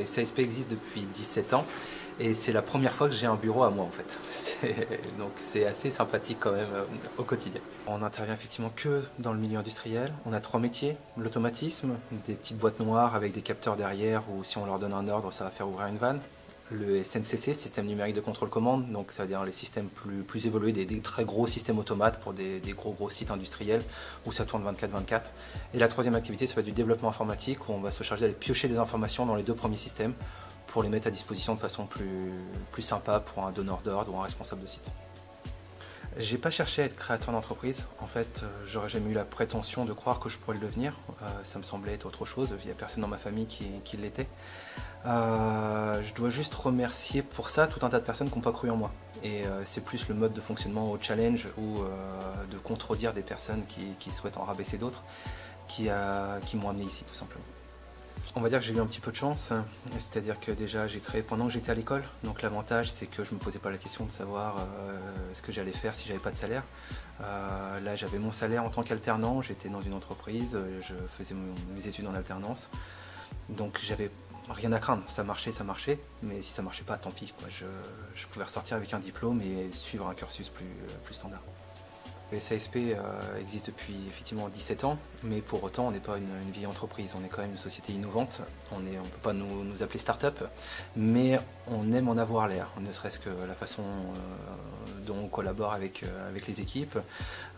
SASP existe depuis 17 ans et c'est la première fois que j'ai un bureau à moi en fait. Donc c'est assez sympathique quand même au quotidien. On n'intervient effectivement que dans le milieu industriel. On a 3 métiers, l'automatisme, des petites boîtes noires avec des capteurs derrière où si on leur donne un ordre ça va faire ouvrir une vanne. Le SNCC, système numérique de contrôle-commande, donc ça veut dire les systèmes plus évolués, des très gros systèmes automates pour des gros sites industriels où ça tourne 24/24. Et la troisième activité, ça va être du développement informatique où on va se charger d'aller piocher des informations dans les 2 premiers systèmes pour les mettre à disposition de façon plus sympa pour un donneur d'ordre ou un responsable de site. J'ai pas cherché à être créateur d'entreprise. En fait, j'aurais jamais eu la prétention de croire que je pourrais le devenir. Ça me semblait être autre chose. Il n'y a personne dans ma famille qui l'était. Je dois juste remercier pour ça tout un tas de personnes qui n'ont pas cru en moi. Et c'est plus le mode de fonctionnement au challenge ou de contredire des personnes qui souhaitent en rabaisser d'autres qui m'ont amené ici tout simplement. On va dire que j'ai eu un petit peu de chance, c'est-à-dire que déjà j'ai créé pendant que j'étais à l'école, donc l'avantage c'est que je ne me posais pas la question de savoir ce que j'allais faire si j'avais pas de salaire. Là j'avais mon salaire en tant qu'alternant, j'étais dans une entreprise, je faisais mes études en alternance, donc j'avais rien à craindre, ça marchait, mais si ça marchait pas tant pis, quoi. Je pouvais ressortir avec un diplôme et suivre un cursus plus standard. Le SASP existe depuis effectivement 17 ans, mais pour autant on n'est pas une vieille entreprise, on est quand même une société innovante, on ne peut pas nous appeler start-up, mais on aime en avoir l'air, ne serait-ce que la façon dont on collabore avec les équipes,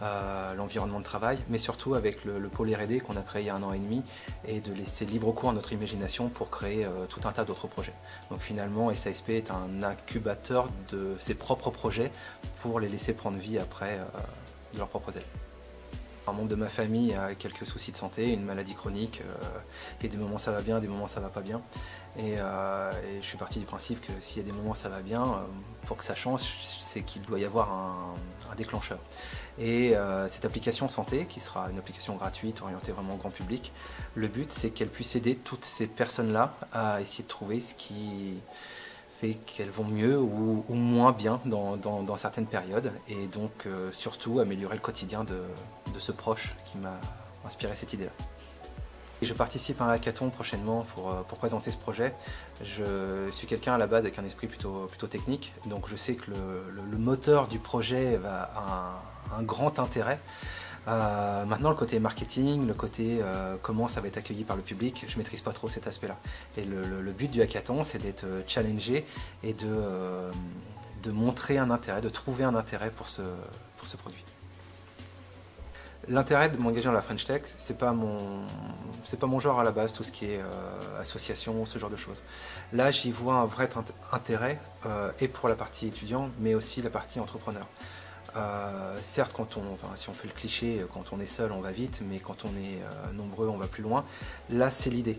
l'environnement de travail, mais surtout avec le pôle R&D qu'on a créé il y a 1 an et demi, et de laisser libre cours à notre imagination pour créer tout un tas d'autres projets. Donc finalement SASP est un incubateur de ses propres projets pour les laisser prendre vie après de leurs propres ailes. Un membre de ma famille a quelques soucis de santé, une maladie chronique, et des moments ça va bien, des moments ça va pas bien. Et je suis parti du principe que s'il y a des moments ça va bien, pour que ça change, c'est qu'il doit y avoir un déclencheur. Et cette application santé, qui sera une application gratuite, orientée vraiment au grand public, le but c'est qu'elle puisse aider toutes ces personnes-là à essayer de trouver ce qui fait qu'elles vont mieux ou moins bien dans certaines périodes et donc surtout améliorer le quotidien de ce proche qui m'a inspiré cette idée-là. Je participe à un hackathon prochainement pour présenter ce projet. Je suis quelqu'un à la base avec un esprit plutôt technique, donc je sais que le moteur du projet a un grand intérêt. Maintenant le côté marketing, le côté comment ça va être accueilli par le public, je ne maîtrise pas trop cet aspect-là. Et le but du hackathon c'est d'être challengé et de montrer un intérêt, de trouver un intérêt pour ce produit. L'intérêt de m'engager dans la French Tech, c'est pas mon genre à la base, tout ce qui est association, ce genre de choses. Là j'y vois un vrai intérêt et pour la partie étudiant mais aussi la partie entrepreneur. Certes, si on fait le cliché, quand on est seul on va vite, mais quand on est nombreux on va plus loin. Là c'est l'idée,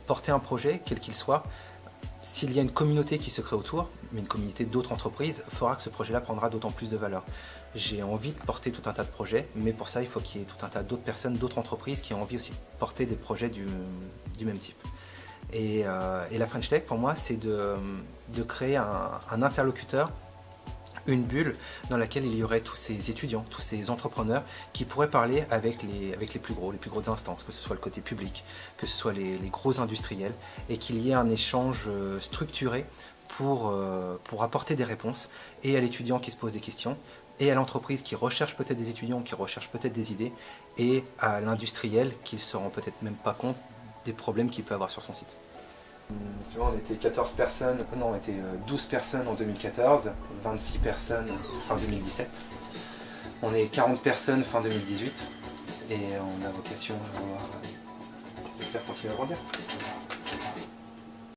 porter un projet, quel qu'il soit, s'il y a une communauté qui se crée autour, mais une communauté d'autres entreprises, fera que ce projet-là prendra d'autant plus de valeur. J'ai envie de porter tout un tas de projets, mais pour ça il faut qu'il y ait tout un tas d'autres personnes, d'autres entreprises qui ont envie aussi de porter des projets du même type. Et la French Tech pour moi c'est de créer un interlocuteur, une bulle dans laquelle il y aurait tous ces étudiants, tous ces entrepreneurs qui pourraient parler avec les plus grosses instances, que ce soit le côté public, que ce soit les gros industriels, et qu'il y ait un échange structuré pour apporter des réponses, et à l'étudiant qui se pose des questions, et à l'entreprise qui recherche peut-être des étudiants, qui recherche peut-être des idées, et à l'industriel qui ne se rend peut-être même pas compte des problèmes qu'il peut avoir sur son site. Tu vois, on était 14 personnes, non, on était 12 personnes en 2014, 26 personnes fin 2017. On est 40 personnes fin 2018 et on a vocation à avoir, j'espère, continuer à grandir.